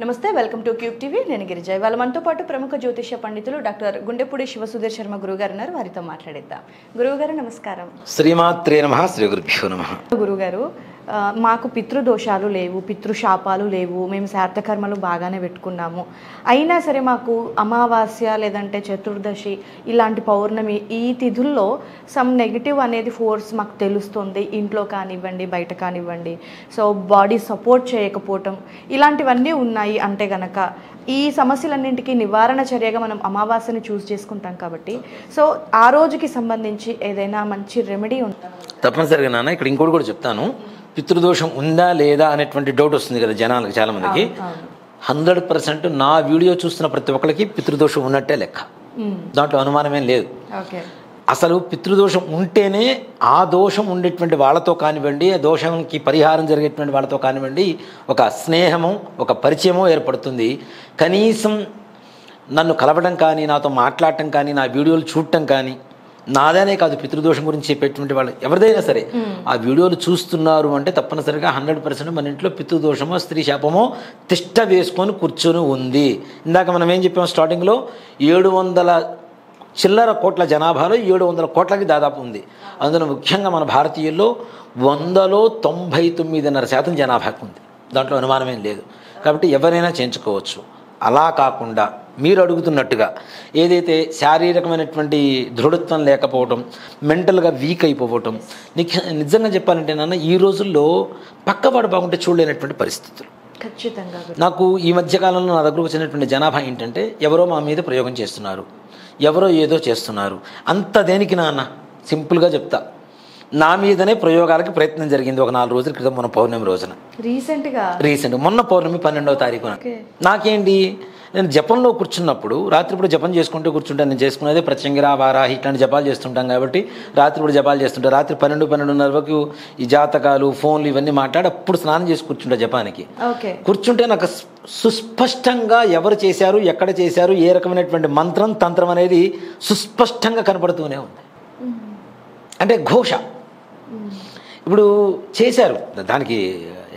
నమస్తే, welcome to cube TV. నేను గిరిజ. ఇవాళ మనతో పాటు ప్రముఖ జ్యోతిష పండితులు డాక్టర్ గుండెపూడి శివసుధీర్ శర్మ గురుగారు ఉన్నారు. వారితో మాట్లాడిద్దాం. గురువుగారు నమస్కారం. శ్రీమాత్రే నమః. శ్రీ గురుభ్యో నమః. గురుగారు, మాకు పితృదోషాలు లేవు, పితృశాపాలు లేవు, మేము శార్థకర్మలు బాగానే పెట్టుకున్నాము. అయినా సరే మాకు అమావాస్య లేదంటే చతుర్దశి ఇలాంటి పౌర్ణమి ఈ తిథుల్లో సమ్ నెగిటివ్ అనేది ఫోర్స్ మాకు తెలుస్తుంది. ఇంట్లో కానివ్వండి, బయట కానివ్వండి. సో బాడీ సపోర్ట్ చేయకపోవటం ఇలాంటివన్నీ ఉన్నాయి అంటే గనక ఈ సమస్యలన్నింటికి నివారణ చర్యగా మనం అమావాస్యని చూస్ చేసుకుంటాం కాబట్టి సో ఆ రోజుకి సంబంధించి ఏదైనా మంచి రెమెడీ ఉంటుందా? తప్పనిసరిగా నాన్న, ఇక్కడ ఇంకోటి కూడా చెప్తాను. పితృదోషం ఉందా లేదా అనేటువంటి డౌట్ వస్తుంది కదా జనాలకు, చాలా మందికి. 100% నా వీడియో చూస్తున్న ప్రతి ఒక్కరికి పితృదోషం ఉన్నట్టే లెక్క, దాంట్లో అనుమానమేం లేదు. అసలు పితృదోషం ఉంటేనే ఆ దోషం ఉండేటువంటి వాళ్ళతో కానివ్వండి, ఆ దోషంకి పరిహారం జరిగేటువంటి వాళ్ళతో కానివ్వండి, ఒక స్నేహము, ఒక పరిచయమో ఏర్పడుతుంది. కనీసం నన్ను కలవడం కానీ, నాతో మాట్లాడటం కానీ, నా వీడియోలు చూడటం కానీ, నాదనే కాదు పితృదోషం గురించి చెప్పేటువంటి వాళ్ళు ఎవరిదైనా సరే ఆ వీడియోలు చూస్తున్నారు అంటే తప్పనిసరిగా 100% మన ఇంట్లో పితృదోషమో స్త్రీ శాపమో తిష్ట వేసుకొని కూర్చొని ఉంది. ఇందాక మనం ఏం చెప్పాము స్టార్టింగ్లో, 700 చిల్లర కోట్ల జనాభాలో 700 కోట్లకి దాదాపు ఉంది. అందులో ముఖ్యంగా మన భారతీయుల్లో 100లో 99.5% జనాభాకు ఉంది. దాంట్లో అనుమానమేం లేదు. కాబట్టి ఎవరైనా చేయించుకోవచ్చు. అలా కాకుండా మీరు అడుగుతున్నట్టుగా ఏదైతే శారీరకమైనటువంటి దృఢత్వం లేకపోవటం, మెంటల్గా వీక్ అయిపోవటం, నిజంగా చెప్పాలంటే నాన్న ఈ రోజుల్లో పక్కవాడు బాగుంటే చూడలేనటువంటి పరిస్థితులు. ఖచ్చితంగా నాకు ఈ మధ్యకాలంలో నా దగ్గరకు వచ్చినటువంటి జనాభా ఏంటంటే, ఎవరో మా మీద ప్రయోగం చేస్తున్నారు, ఎవరో ఏదో చేస్తున్నారు. అంత దేనికి నాన్న, సింపుల్గా చెప్తా, నా మీదనే ప్రయోగాలకి ప్రయత్నం జరిగింది ఒక 4 రోజుల క్రితం, మన పౌర్ణమి రోజున. రీసెంట్ మొన్న పౌర్ణమి 12వ తారీఖున. నాకేంటి, నేను జపంలో కూర్చున్నప్పుడు రాత్రిపూట జపం చేసుకుంటూ కూర్చుంటాను. నేను చేసుకునేది ప్రత్యంగిరా, వారాహి ఇట్లాంటి జపాలు చేస్తుంటాం కాబట్టి రాత్రిపూట జపాలు చేస్తుంటాను. రాత్రి 12-12:30 వరకు ఈ జాతకాలు, ఫోన్లు ఇవన్నీ మాట్లాడి అప్పుడు స్నానం చేసి కూర్చుంటా జపానికి. కూర్చుంటే నాకు సుస్పష్టంగా ఎవరు చేశారు, ఎక్కడ చేశారు, ఏ రకమైనటువంటి మంత్రం తంత్రం అనేది సుస్పష్టంగా కనపడుతూనే ఉంది. అంటే ఘోష. ఇప్పుడు చేశారు, దానికి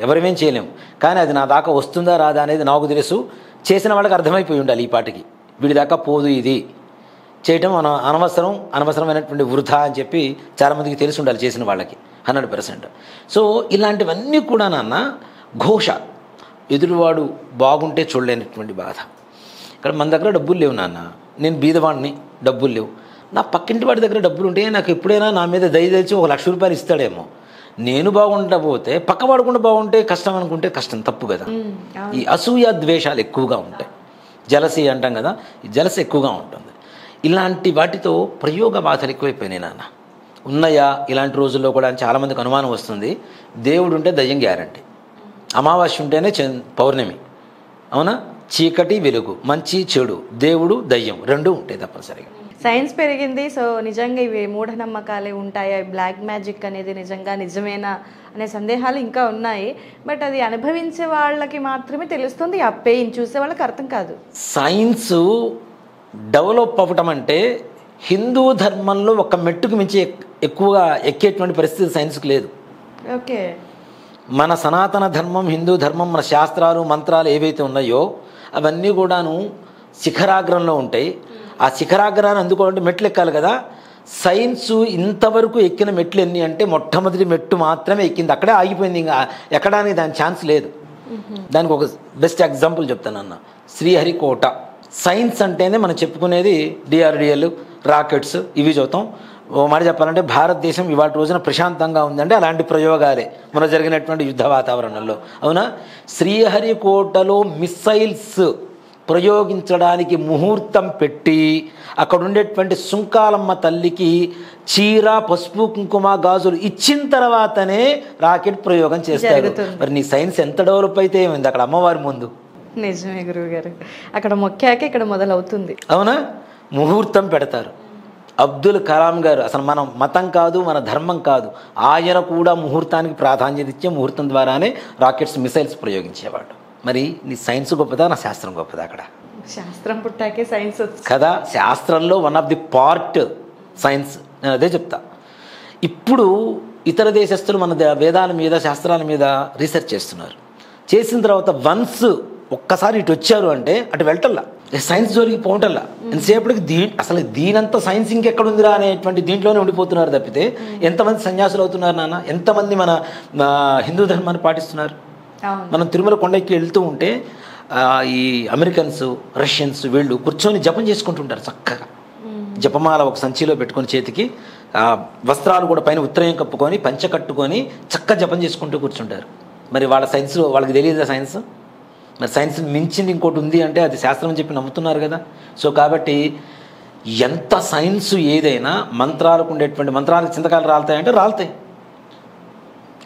ఎవరేమేం చేయలేము. కానీ అది నా దాకా వస్తుందా రాదా అనేది నాకు తెలుసు. చేసిన వాళ్ళకి అర్థమైపోయి ఉండాలి ఈ పాటికి, వీడి దాకా పోదు ఇది చేయటం అనవసరమైనటువంటి వృధా అని చెప్పి చాలామందికి తెలిసి ఉండాలి చేసిన వాళ్ళకి 100%. సో ఇలాంటివన్నీ కూడా నాన్న ఘోష. ఎదురువాడు బాగుంటే చూడలేనటువంటి బాధ. ఇక్కడ మన దగ్గర డబ్బులు లేవు నాన్న, నేను బీదవాడిని, డబ్బులు లేవు. నా పక్కింటి వాడి దగ్గర డబ్బులు ఉంటే నాకు ఎప్పుడైనా నా మీద దయదలిచి 1 లక్ష రూపాయలు ఇస్తాడేమో. నేను బాగుండకపోతే పక్కవాడు కూడా బాగుంటే కష్టం అనుకుంటే కష్టం, తప్పు కదా. ఈ అసూయ ద్వేషాలు ఎక్కువగా ఉంటాయి. జలసి అంటాం కదా, ఈ జలసి ఎక్కువగా ఉంటుంది. ఇలాంటి వాటితో ప్రయోగ బాధలు ఎక్కువైపోయినాయి నాన్న. ఉన్నాయా ఇలాంటి రోజుల్లో కూడా అని చాలామందికి అనుమానం వస్తుంది. దేవుడు ఉంటే దయ్యం గ్యారంటీ. అమావాస్య ఉంటేనే పౌర్ణమి, అవునా? చీకటి వెలుగు, మంచి చెడు, దేవుడు దయ్యం 2 ఉంటాయి తప్పనిసరిగా. సైన్స్ పెరిగింది. సో నిజంగా ఇవి మూఢనమ్మకాలే ఉంటాయా, బ్లాక్ మ్యాజిక్ అనేది నిజంగా నిజమేనా అనే సందేహాలు ఇంకా ఉన్నాయి. బట్ అది అనుభవించే వాళ్ళకి మాత్రమే తెలుస్తుంది. ఆ పెయిన్ చూసే వాళ్ళకి అర్థం కాదు. సైన్స్ డెవలప్ అవ్వటం అంటే హిందూ ధర్మంలో ఒక మెట్టుకు మించి ఎక్కువగా ఎక్కేటువంటి పరిస్థితి సైన్స్కి లేదు. ఓకే, మన సనాతన ధర్మం, హిందూ ధర్మం, మన శాస్త్రాలు, మంత్రాలు ఏవైతే ఉన్నాయో అవన్నీ కూడాను శిఖరాగ్రంలో ఉంటాయి. ఆ శిఖరాగ్రాన్ని అందుకోవాలంటే మెట్లు ఎక్కాలి కదా. సైన్స్ ఇంతవరకు ఎక్కిన మెట్లు ఎన్ని అంటే మొట్టమొదటి మెట్టు మాత్రమే ఎక్కింది, అక్కడే ఆగిపోయింది. ఇంకా ఎక్కడానికి దాని ఛాన్స్ లేదు. దానికి ఒక బెస్ట్ ఎగ్జాంపుల్ చెప్తానన్న, శ్రీహరికోట. సైన్స్ అంటేనే మనం చెప్పుకునేది డిఆర్డిఎల్, రాకెట్స్, ఇవి చూద్దాం. ఓ మాట చెప్పాలంటే భారతదేశం ఇవాళ రోజున ప్రశాంతంగా ఉందంటే అలాంటి ప్రయోగాలే మన జరిగినటువంటి యుద్ధ వాతావరణంలో, అవునా? శ్రీహరికోటలో మిస్సైల్స్ ప్రయోగించడానికి ముహూర్తం పెట్టి అక్కడ ఉండేటువంటి సుంకాలమ్మ తల్లికి చీర, పసుపు, కుంకుమ, గాజులు ఇచ్చిన తర్వాతనే రాకెట్ ప్రయోగం చేస్తారు. మరి నీ సైన్స్ ఎంత డెవలప్ అయితే ఏమైంది అక్కడ అమ్మవారి ముందు? నిజమే గురువు గారు, అక్కడ మొక్కాక ఇక్కడ మొదలవుతుంది, అవునా? ముహూర్తం పెడతారు. అబ్దుల్ కలాం గారు, అసలు మనం మతం కాదు, మన ధర్మం కాదు, ఆయన కూడా ముహూర్తానికి ప్రాధాన్యత ఇచ్చే ముహూర్తం ద్వారానే రాకెట్స్, మిసైల్స్ ప్రయోగించేవాడు. మరి నీ సైన్స్ గొప్పదా, నా శాస్త్రం గొప్పదా? అక్కడ శాస్త్రం పుట్టాకే సైన్స్ కదా. శాస్త్రంలో one of the part science, నేను అదే చెప్తా. ఇప్పుడు ఇతర దేశస్తులు మన వేదాల మీద, శాస్త్రాల మీద రీసెర్చ్ చేస్తున్నారు. చేసిన తర్వాత వన్స్ ఒక్కసారి ఇటు వచ్చారు అంటే అటు వెళ్ళటల్లా, సైన్స్ జోలికి పోవటల్లా. ఎంతసేపటికి అసలు దీనంతా సైన్స్ ఇంకెక్కడుందిరా అనేటువంటి దీంట్లోనే ఉండిపోతున్నారు తప్పితే ఎంతమంది సన్యాసులు అవుతున్నారు నాన్న, ఎంతమంది మన హిందూ ధర్మాన్ని పాటిస్తున్నారు. మనం తిరుమల కొండకి వెళ్తూ ఉంటే ఈ అమెరికన్స్, రష్యన్స్ వీళ్ళు కూర్చొని జపం చేసుకుంటుంటారు చక్కగా. జపమాల ఒక సంచిలో పెట్టుకొని చేతికి, వస్త్రాలు కూడా పైన ఉత్తరయం కప్పుకొని పంచ కట్టుకొని చక్క జపం చేసుకుంటూ కూర్చుంటారు. మరి వాళ్ళ సైన్స్లో వాళ్ళకి తెలియదా సైన్స్? మరి సైన్స్ మించింది ఇంకోటి ఉంది అంటే అది శాస్త్రం అని చెప్పి నమ్ముతున్నారు కదా. సో కాబట్టి ఎంత సైన్స్ ఏదైనా మంత్రాలకు ఉండేటువంటి మంత్రాలకు చింతకాలు రాలుతాయంటే రాలుతాయి,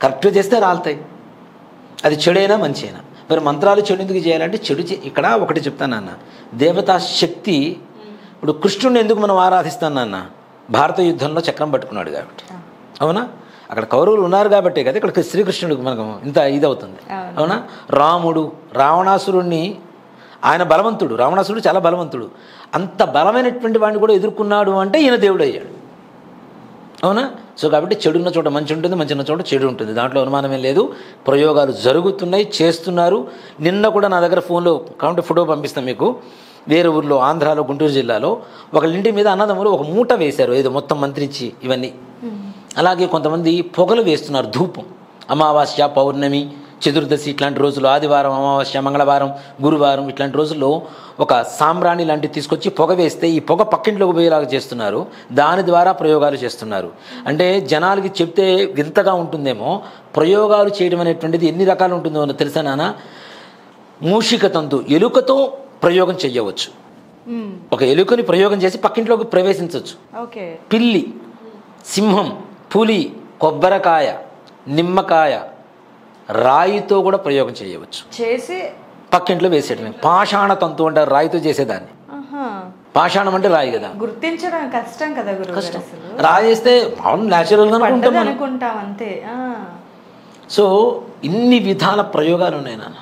కరెక్ట్గా చేస్తే రాలుతాయి. అది చెడైనా మంచి అయినా. మరి మంత్రాలు చెడు ఎందుకు చేయాలంటే చెడు ఇక్కడ ఒకటి చెప్తాను నాన్న, దేవతా శక్తి. ఇప్పుడు కృష్ణుడిని ఎందుకు మనం ఆరాధిస్తాను నాన్న? భారత యుద్ధంలో చక్రం పట్టుకున్నాడు కాబట్టి, అవునా? అక్కడ కౌరవులు ఉన్నారు కాబట్టి కదా ఇక్కడ శ్రీకృష్ణుడికి మనకు ఇంత ఇదవుతుంది, అవునా? రాముడు రావణాసురుణ్ణి, ఆయన బలవంతుడు, రావణాసురుడు చాలా బలవంతుడు, అంత బలమైనటువంటి వాడిని కూడా ఎదుర్కొన్నాడు అంటే ఈయన దేవుడు అయ్యాడు, అవునా? సో కాబట్టి చెడున్న చోట మంచి ఉంటుంది, మంచి ఉన్న చోట చెడు ఉంటుంది, దాంట్లో అనుమానమేం లేదు. ప్రయోగాలు జరుగుతున్నాయి, చేస్తున్నారు. నిన్న కూడా నా దగ్గర ఫోన్లో కాబట్టి ఫోటో పంపిస్తాను మీకు. వేరే ఊర్లో ఆంధ్రాలో గుంటూరు జిల్లాలో ఒకళ్ళింటి మీద అన్నదమ్ములు ఒక మూట వేశారు, ఏదో మొత్తం మంత్రించి ఇవన్నీ. అలాగే కొంతమంది పొగలు వేస్తున్నారు, ధూపం. అమావాస్య, పౌర్ణమి, చతుర్దశి ఇట్లాంటి రోజులు, ఆదివారం, అమావాస్య, మంగళవారం, గురువారం ఇట్లాంటి రోజుల్లో ఒక సాంబ్రాణి లాంటివి తీసుకొచ్చి పొగ వేస్తే ఈ పొగ పక్కింట్లోకి పోయేలాగా చేస్తున్నారు. దాని ద్వారా ప్రయోగాలు చేస్తున్నారు. అంటే జనాలకి చెప్తే వింతగా ఉంటుందేమో, ప్రయోగాలు చేయడం అనేటువంటిది ఎన్ని రకాలు ఉంటుందో తెలుసా నాన్న? మూషిక తంతు, ఎలుకతో ప్రయోగం చెయ్యవచ్చు. ఒక ఎలుకని ప్రయోగం చేసి పక్కింట్లోకి ప్రవేశించవచ్చు. పిల్లి, సింహం, పులి, కొబ్బరికాయ, నిమ్మకాయ, రాయితో కూడా ప్రయోగం చేయవచ్చు. చేసి పక్కింట్లో వేసేయడమే. పాషాణ తంతు అంటారు రాయితో చేసేదాన్ని. పాషాణం అంటే రాయి కదా, గుర్తించడం కష్టం కదా, కష్టం. రాయేస్తే న్యాచురల్ గా అనుకుంటాం అంతే. సో ఇన్ని విధాల ప్రయోగాలు ఉన్నాయి నాన్న.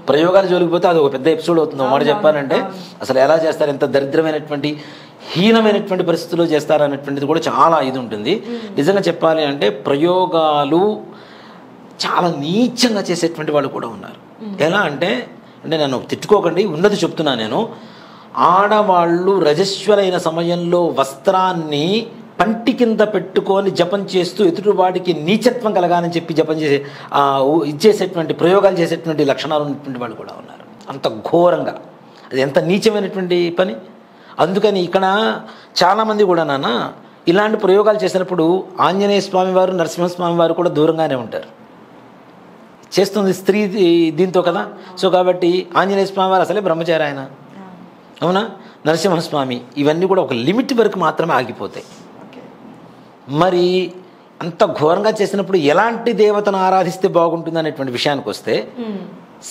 ప్రయోగాలు జోలికిపోతే అది ఒక పెద్ద ఎపిసోడ్ అవుతుంది. మాట చెప్పాలంటే అసలు ఎలా చేస్తారు, ఎంత దరిద్రమైనటువంటి హీనమైనటువంటి పరిస్థితుల్లో చేస్తారనేటువంటిది కూడా చాలా ఇది ఉంటుంది. నిజంగా చెప్పాలి అంటే ప్రయోగాలు చాలా నీచంగా చేసేటువంటి వాళ్ళు కూడా ఉన్నారు. ఎలా అంటే నన్ను తిట్టుకోకండి, ఉన్నది చెప్తున్నా నేను. ఆడవాళ్ళు రజస్వలైన సమయంలో వస్త్రాన్ని పంటి కింద పెట్టుకొని జపం చేస్తూ ఎదుటివాడికి నీచత్వం కలగాలని చెప్పి జపం చేసే ఇచ్చేసేటువంటి ప్రయోగాలు చేసేటువంటి లక్షణాలు ఉన్నటువంటి వాళ్ళు కూడా ఉన్నారు. అంత ఘోరంగా, అది ఎంత నీచమైనటువంటి పని. అందుకని ఇక్కడ చాలామంది కూడా నాన్న ఇలాంటి ప్రయోగాలు చేసినప్పుడు ఆంజనేయ స్వామి వారు, నరసింహస్వామి వారు కూడా దూరంగానే ఉంటారు. చేస్తుంది స్త్రీ దీంతో కదా. సో కాబట్టి ఆంజనేయ స్వామి వారు అసలే బ్రహ్మచారి ఆయన, అవునా? నరసింహస్వామి ఇవన్నీ కూడా ఒక లిమిట్ వరకు మాత్రమే ఆగిపోతాయి. మరి అంత ఘోరంగా చేసినప్పుడు ఎలాంటి దేవతను ఆరాధిస్తే బాగుంటుంది అనేటువంటి విషయానికి వస్తే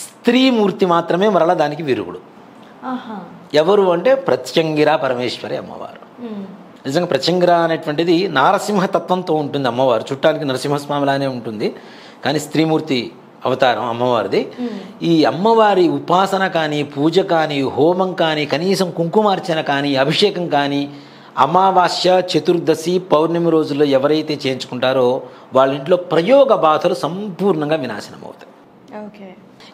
స్త్రీమూర్తి మాత్రమే మరలా దానికి విరుగుడు. ఎవరు అంటే ప్రత్యంగిర పరమేశ్వరి అమ్మవారు. నిజంగా ప్రత్యంగిర అనేటువంటిది నారసింహ తత్వంతో ఉంటుంది అమ్మవారు. చుట్టానికి నరసింహస్వామిలానే ఉంటుంది, కానీ స్త్రీమూర్తి అవతారం అమ్మవారిది. ఈ అమ్మవారి ఉపాసన కానీ, పూజ కానీ, హోమం కానీ, కనీసం కుంకుమార్చన కానీ, అభిషేకం కానీ అమావాస్య, చతుర్దశి, పౌర్ణమి రోజుల్లో ఎవరైతే చేయించుకుంటారో వాళ్ళ ఇంట్లో ప్రయోగ బాధలు సంపూర్ణంగా వినాశనం అవుతాయి.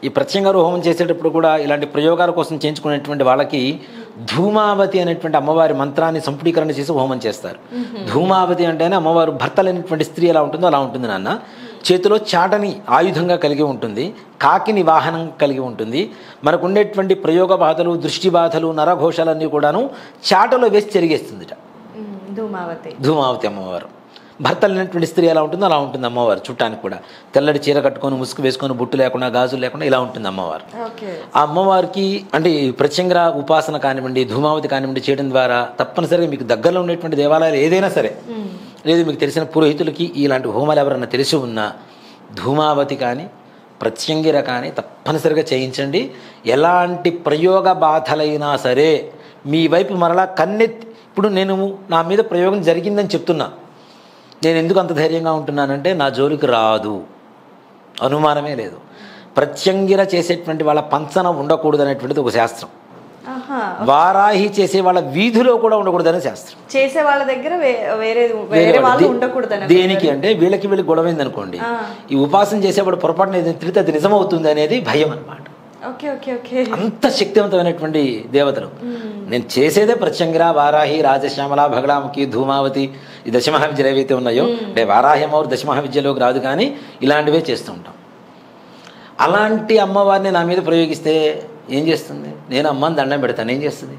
ఈ ప్రత్యంగారు హోమం చేసేటప్పుడు కూడా ఇలాంటి ప్రయోగాల కోసం చేయించుకునేటువంటి వాళ్ళకి ధూమావతి అనేటువంటి అమ్మవారి మంత్రాన్ని సంపుటీకరణ చేసి హోమం చేస్తారు. ధూమావతి అంటేనే అమ్మవారు భర్త లేనటువంటి స్త్రీ ఎలా ఉంటుందో అలా ఉంటుంది నాన్న. చేతిలో చాటని ఆయుధంగా కలిగి ఉంటుంది, కాకిని వాహనం కలిగి ఉంటుంది. మనకు ఉండేటువంటి ప్రయోగ బాధలు, దృష్టి బాధలు, నరఘోషాలన్నీ కూడాను చాటలో వేసి చెరిగేస్తుందిట ధూమావతి అమ్మవారు. భర్త లేనటువంటి స్త్రీ ఎలా ఉంటుందో అలా ఉంటుంది అమ్మవారు. చుట్టానికి కూడా తెల్లటి చీర కట్టుకొని, ముసుగు వేసుకొని, బొట్టు లేకుండా, గాజులు లేకుండా ఇలా ఉంటుంది అమ్మవారు. ఆ అమ్మవారికి అంటే ప్రత్యంగర ఉపాసన కానివ్వండి, ధూమావతి కానివ్వండి చేయడం ద్వారా తప్పనిసరిగా మీకు దగ్గరలో ఉండేటువంటి దేవాలయాలు ఏదైనా సరే, లేదు మీకు తెలిసిన పురోహితులకి ఇలాంటి హోమాలు ఎవరన్నా తెలిసి ఉన్నా ధూమావతి కానీ ప్రత్యంగిర కానీ తప్పనిసరిగా చేయించండి. ఎలాంటి ప్రయోగ బాధలైనా సరే మీ వైపు మరలా కన్నెత్తి, ఇప్పుడు నేను నా మీద ప్రయోగం జరిగిందని చెప్తున్నా, నేను ఎందుకు అంత ధైర్యంగా ఉంటున్నానంటే నా జోలికి రాదు, అనుమానమే లేదు. ప్రత్యంగిర చేసేటువంటి వాళ్ళ పంచన ఉండకూడదు అనేటువంటిది ఒక శాస్త్రం. వారాహి చేసే వాళ్ళ వీధిలో కూడా ఉండకూడదనే శాస్త్రం. చేసే వాళ్ళ దగ్గర దేనికి అంటే వీళ్ళకి గొడవైంది అనుకోండి, ఈ ఉపాసన చేసేవాడు పొరపాటున ఏదైనా తిరిగితే అది నిజమవుతుంది అనేది భయం అన్నమాట. Okay okay okay. అంత శక్తివంతమైనటువంటి దేవతలు. నేను చేసేదే ప్రత్యంగిర, వారాహి, రాజశ్యామల, భగళాముఖి, ధూమావతి, ఈ దశమహావిద్యలు ఏవైతే ఉన్నాయో, అంటే వారాహి అమ్మవారు దశమహావిద్యలోకి రాదు, కానీ ఇలాంటివే చేస్తూ ఉంటాం. అలాంటి అమ్మవారిని నా మీద ప్రయోగిస్తే ఏం చేస్తుంది? నేను అమ్మని దండం పెడతాను, ఏం చేస్తుంది?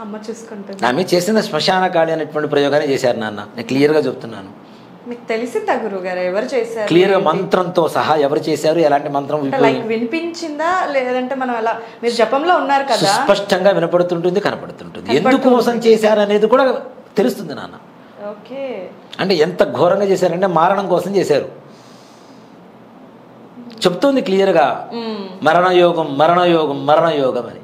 అమ్మ చూసుకుంటుంది. నా మీద చేసిన శ్మశాన కాళి అనేటువంటి ప్రయోగాన్ని చేశారు నాన్న. నేను క్లియర్గా చెప్తున్నాను. మీకు తెలిసిందా గురుగారు ఎవరు చేశారు? క్లియర్గా మంత్రంతో సహా ఎవరు చేశారు, ఎలాంటి మంత్రం లైక్ వినిపించిందా లేదంటే మనం అలా, మీరు జపంలో ఉన్నారు కదా, స్పష్టంగా వినపడుతుంటుంది, కనపడుతుంటుంది. ఎందుకు మోసం చేశారు అనేది కూడా తెలుస్తుంది నాన్న. ఓకే. అంటే ఎంత ఘోరంగా చేశారంటే మారణం కోసం చేశారు. చెప్తుంది క్లియర్గా, మరణయోగం మరణయోగం మరణయోగం అని.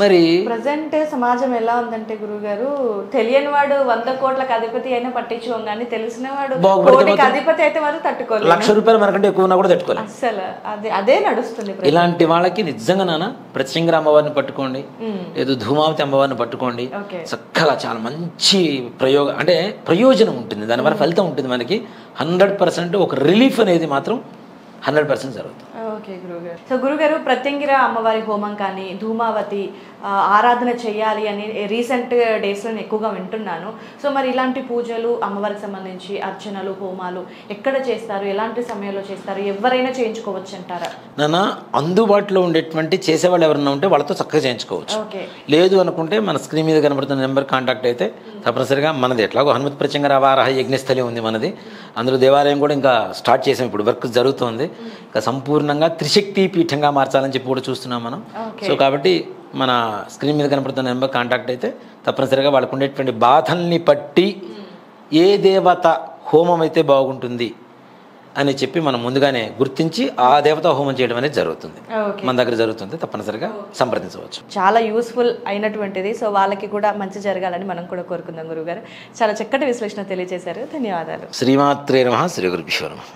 మరి ప్రజెంట్ సమాజం ఎలా ఉందంటే గురుగారు, తెలియని వాడు 100 కోట్లకు అధిపతి అయినా పట్టించుకోం, కానీ తెలిసిన వాడు కోటికి అధిపతి అయితే మాత్రం తట్టుకోలేదు. ₹1,00,000 మనకంటే ఎక్కువ ఉన్నా కూడా తట్టుకోలేదు. అసలు అదే నడుస్తుంది. ఇలాంటి వాళ్ళకి నిజంగా నాన్న ప్రత్యంగిర అమ్మవారిని పట్టుకోండి, లేదు ధూమావతి అమ్మవారిని పట్టుకోండి. చక్కగా చాలా మంచి అంటే ప్రయోజనం ఉంటుంది, దానివల్ల ఫలితం ఉంటుంది మనకి. 100% ఒక రిలీఫ్ అనేది మాత్రం 100% జరుగుతుంది. ఓకే గురుగారు. సో గురుగారు, ప్రత్యంగిర అమ్మవారి హోమం కానీ ధూమావతి ఆరాధన చేయాలి అని రీసెంట్ డేస్లో నేను ఎక్కువగా వింటున్నాను. సో మరి ఇలాంటి పూజలు అమ్మవారికి సంబంధించి అర్చనలు, హోమాలు ఎక్కడ చేస్తారు, ఎలాంటి సమయంలో చేస్తారు, ఎవరైనా చేయించుకోవచ్చు అంటారా? నాన్న అందుబాటులో ఉండేటువంటి చేసేవాళ్ళు ఎవరైనా ఉంటే వాళ్ళతో చక్కగా చేయించుకోవచ్చు. లేదు అనుకుంటే మన స్క్రీన్ మీద కనబడుతున్న నెంబర్ కాంటాక్ట్ అయితే తప్పనిసరిగా మనది ఎట్లాగో హనుమత్ ప్రత్యంగిర వారాహ యజ్ఞస్థలి ఉంది మనది, అందులో దేవాలయం కూడా ఇంకా స్టార్ట్ చేసాం, ఇప్పుడు వర్క్ జరుగుతుంది. ఇంకా సంపూర్ణంగా త్రిశక్తి పీఠంగా మార్చాలని చెప్పి కూడా చూస్తున్నాం మనం. సో కాబట్టి మన స్క్రీన్ మీద కనపడుతున్న నెంబర్ కాంటాక్ట్ అయితే తప్పనిసరిగా వాళ్ళకు ఉండేటువంటి బాధల్ని పట్టి ఏ దేవత హోమం అయితే బాగుంటుంది అని చెప్పి మనం ముందుగానే గుర్తించి ఆ దేవత హోమం చేయడం అనేది జరుగుతుంది, మన దగ్గర జరుగుతుంది. తప్పనిసరిగా సంప్రదించవచ్చు. చాలా యూస్ఫుల్ అయినటువంటిది. సో వాళ్ళకి కూడా మంచి జరగాలని మనం కూడా కోరుకుందాం. గురుగారు చాలా చక్కటి విశ్లేషణ తెలియజేశారు, ధన్యవాదాలు. శ్రీమాత్రే నమః. శ్రీ గురుభ్యో నమః.